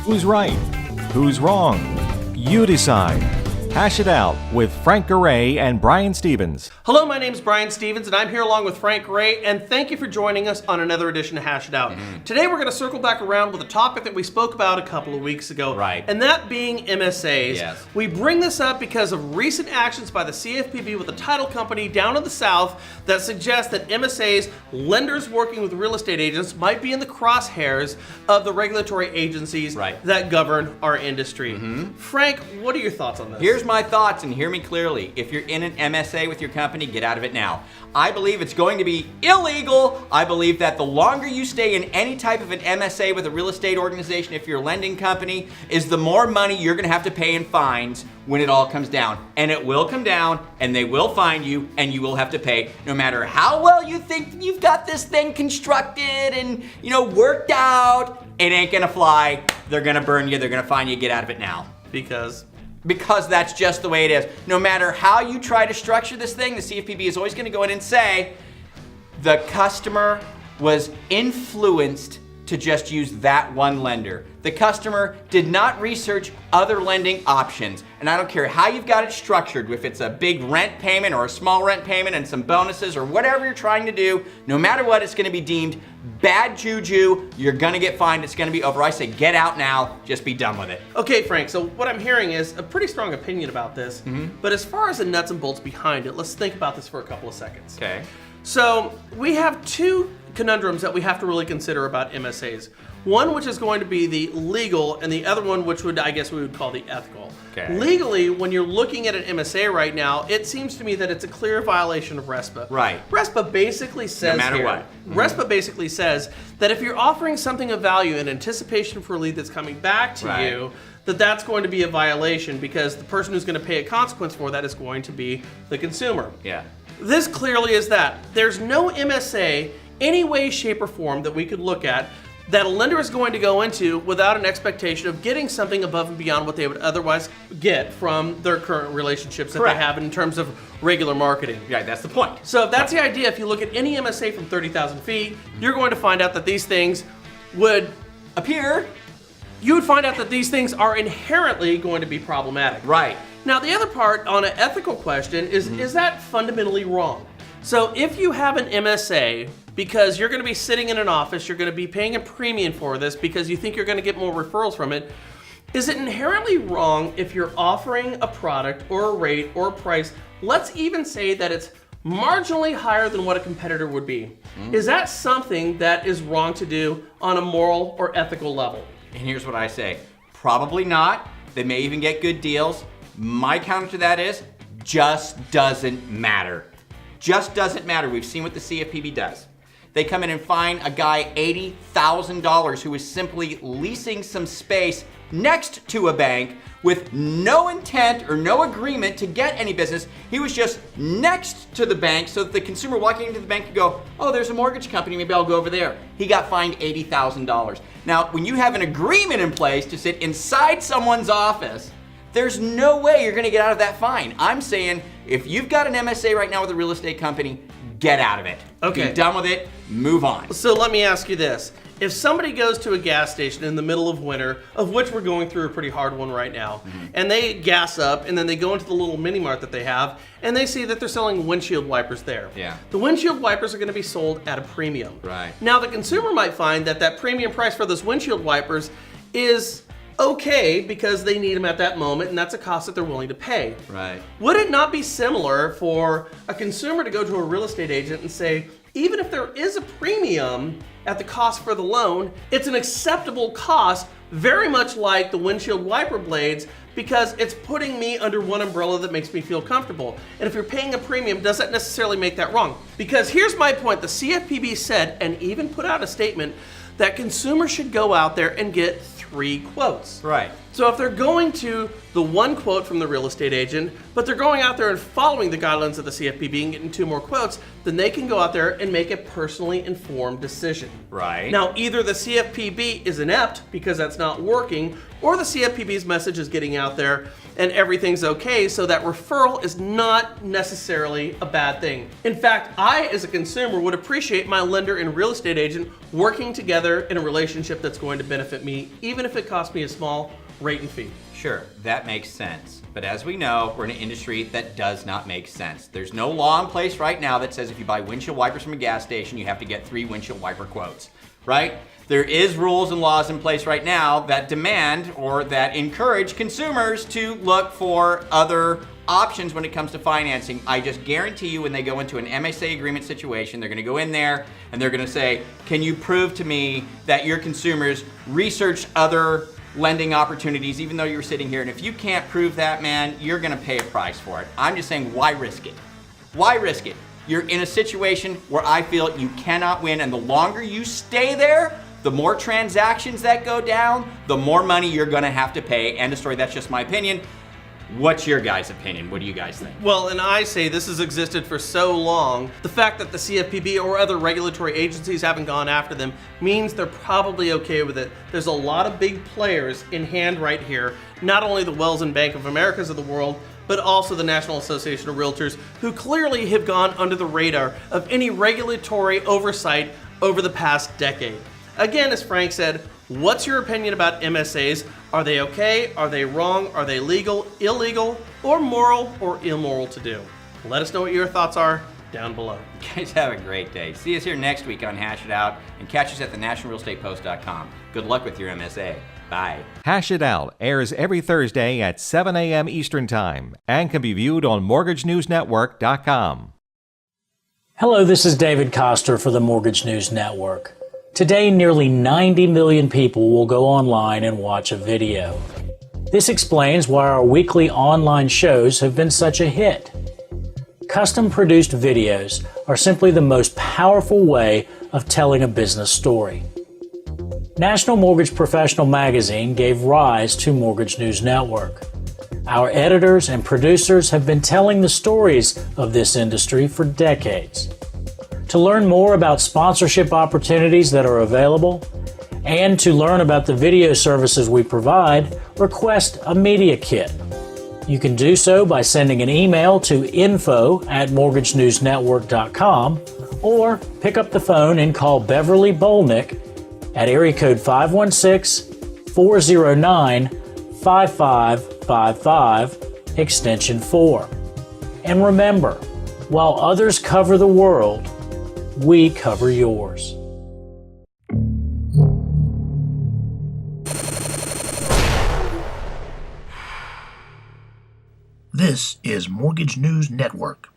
Who's right? Who's wrong? You decide. Hash it out with Frank Garay and Brian Stevens. Hello, my name is Brian Stevens, and I'm here along with Frank Garay, and thank you for joining us on another edition of Hash It Out. Today we're going to circle back around with a topic that we spoke about a couple of weeks ago, Right. and that being MSAs. Yes. We bring this up because of recent actions by the CFPB with a title company down in the South that suggests that MSAs, lenders working with real estate agents, might be in the crosshairs of the regulatory agencies Right. that govern our industry. Frank, what are your thoughts on this? Here's my thoughts, and hear me clearly. If you're in an MSA with your company, get out of it now. I believe it's going to be illegal. I believe that the longer you stay in any type of an MSA with a real estate organization, if you're a lending company, is the more money you're gonna have to pay in fines when it all comes down. And it will come down, and they will fine you, and you will have to pay, no matter how well you think you've got this thing constructed and, worked out. It ain't gonna fly. They're gonna burn you. They're gonna fine you. Get out of it now. Because that's just the way it is. No matter how you try to structure this thing, the CFPB is always going to go in and say the customer was influenced to just use that one lender. The customer did not research other lending options. And I don't care how you've got it structured, if it's a big rent payment or a small rent payment and some bonuses or whatever you're trying to do, no matter what, it's going to be deemed bad juju. You're going to get fined. It's going to be over. I say get out now. Just be done with it. Okay, Frank, so what I'm hearing is a pretty strong opinion about this, but as far as the nuts and bolts behind it, let's think about this for a couple of seconds. Okay. So we have two conundrums that we have to really consider about MSAs. One which is going to be the legal, and the other one which we would call the ethical. Okay. Legally, when you're looking at an MSA right now, it seems to me that it's a clear violation of RESPA. Right. RESPA basically says No matter here, what. RESPA basically says that if you're offering something of value in anticipation for a lead that's coming back to Right. you, that's going to be a violation because the person who's going to pay a consequence for that is going to be the consumer. Yeah. This clearly is that. There's no MSA, any way, shape, or form that we could look at that a lender is going to go into without an expectation of getting something above and beyond what they would otherwise get from their current relationships that Correct. they have in terms of regular marketing. Yeah, that's the point. So if that's the idea, if you look at any MSA from 30,000 feet, you're going to find out that these things would Appear. you would find out that these things are inherently going to be problematic. Right. Now, the other part on an ethical question is that fundamentally wrong? So if you have an MSA, because you're going to be sitting in an office, you're going to be paying a premium for this because you think you're going to get more referrals from it, is it inherently wrong if you're offering a product or a rate or a price, let's even say that it's marginally higher than what a competitor would be? Is that something that is wrong to do on a moral or ethical level? And here's what I say. Probably not. They may even get good deals. My counter to that is just doesn't matter. Just doesn't matter. We've seen what the CFPB does. They come in and fine a guy $80,000 who is simply leasing some space next to a bank with no intent or no agreement to get any business. He was just next to the bank so that the consumer walking into the bank could go, oh, there's a mortgage company, maybe I'll go over there. He got fined $80,000. Now, when you have an agreement in place to sit inside someone's office, there's no way you're gonna get out of that fine. I'm saying if you've got an MSA right now with a real estate company, get out of it. Okay. Be done with it, move on. So let me ask you this. If somebody goes to a gas station in the middle of winter, of which we're going through a pretty hard one right now, and they gas up and then they go into the little mini mart that they have and they see that they're selling windshield wipers there. Yeah. The windshield wipers are going to be sold at a premium. Right. Now the consumer might find that that premium price for those windshield wipers is okay because they need them at that moment and that's a cost that they're willing to pay. Right. Would it not be similar for a consumer to go to a real estate agent and say, even if there is a premium at the cost for the loan, it's an acceptable cost, very much like the windshield wiper blades, because it's putting me under one umbrella that makes me feel comfortable. And if you're paying a premium, does that necessarily make that wrong? Because here's my point. The CFPB said, and even put out a statement, that consumers should go out there and get 3 quotes. Right. So if they're going to the one quote from the real estate agent, but they're going out there and following the guidelines of the CFPB and getting 2 more quotes, then they can go out there and make a personally informed decision. Right. Now, either the CFPB is inept because that's not working, or the CFPB's message is getting out there and everything's okay, so that referral is not necessarily a bad thing. In fact, I, as a consumer, would appreciate my lender and real estate agent working together in a relationship that's going to benefit me, even if it costs me a small rate and fee. Sure, that makes sense. But as we know, we're in an industry that does not make sense. There's no law in place right now that says if you buy windshield wipers from a gas station, you have to get 3 windshield wiper quotes, right? There is rules and laws in place right now that demand or that encourage consumers to look for other options when it comes to financing. I just guarantee you when they go into an MSA agreement situation, they're gonna go in there and they're gonna say, can you prove to me that your consumers researched other lending opportunities even though you're sitting here? And if you can't prove that, man, you're gonna pay a price for it. I'm just saying, why risk it? Why risk it? You're in a situation where I feel you cannot win, and the longer you stay there, the more transactions that go down, the more money you're gonna have to pay. End of story. That's just my opinion. What's your guys' opinion? What do you guys think? Well, and I say this has existed for so long, the fact that the CFPB or other regulatory agencies haven't gone after them means they're probably okay with it. There's a lot of big players in hand right here, not only the Wells and Bank of Americas of the world, but also the National Association of Realtors, who clearly have gone under the radar of any regulatory oversight over the past decade. Again, as Frank said, what's your opinion about MSAs? Are they okay? Are they wrong? Are they legal, illegal, or moral or immoral to do? Let us know what your thoughts are down below. You guys have a great day. See us here next week on Hash It Out, and catch us at thenationalrealestatepost.com. Good luck with your MSA. Bye. Hash It Out airs every Thursday at 7 a.m. Eastern Time and can be viewed on MortgageNewsNetwork.com. Hello, this is David Koster for the Mortgage News Network. Today, nearly 90 million people will go online and watch a video. This explains why our weekly online shows have been such a hit. Custom-produced videos are simply the most powerful way of telling a business story. National Mortgage Professional Magazine gave rise to Mortgage News Network. Our editors and producers have been telling the stories of this industry for decades. To learn more about sponsorship opportunities that are available, and to learn about the video services we provide, request a media kit. You can do so by sending an email to info@mortgagenewsnetwork.com or pick up the phone and call Beverly Bolnick at area code 516-409-5555, extension 4. And remember, while others cover the world, we cover yours. This is Mortgage News Network.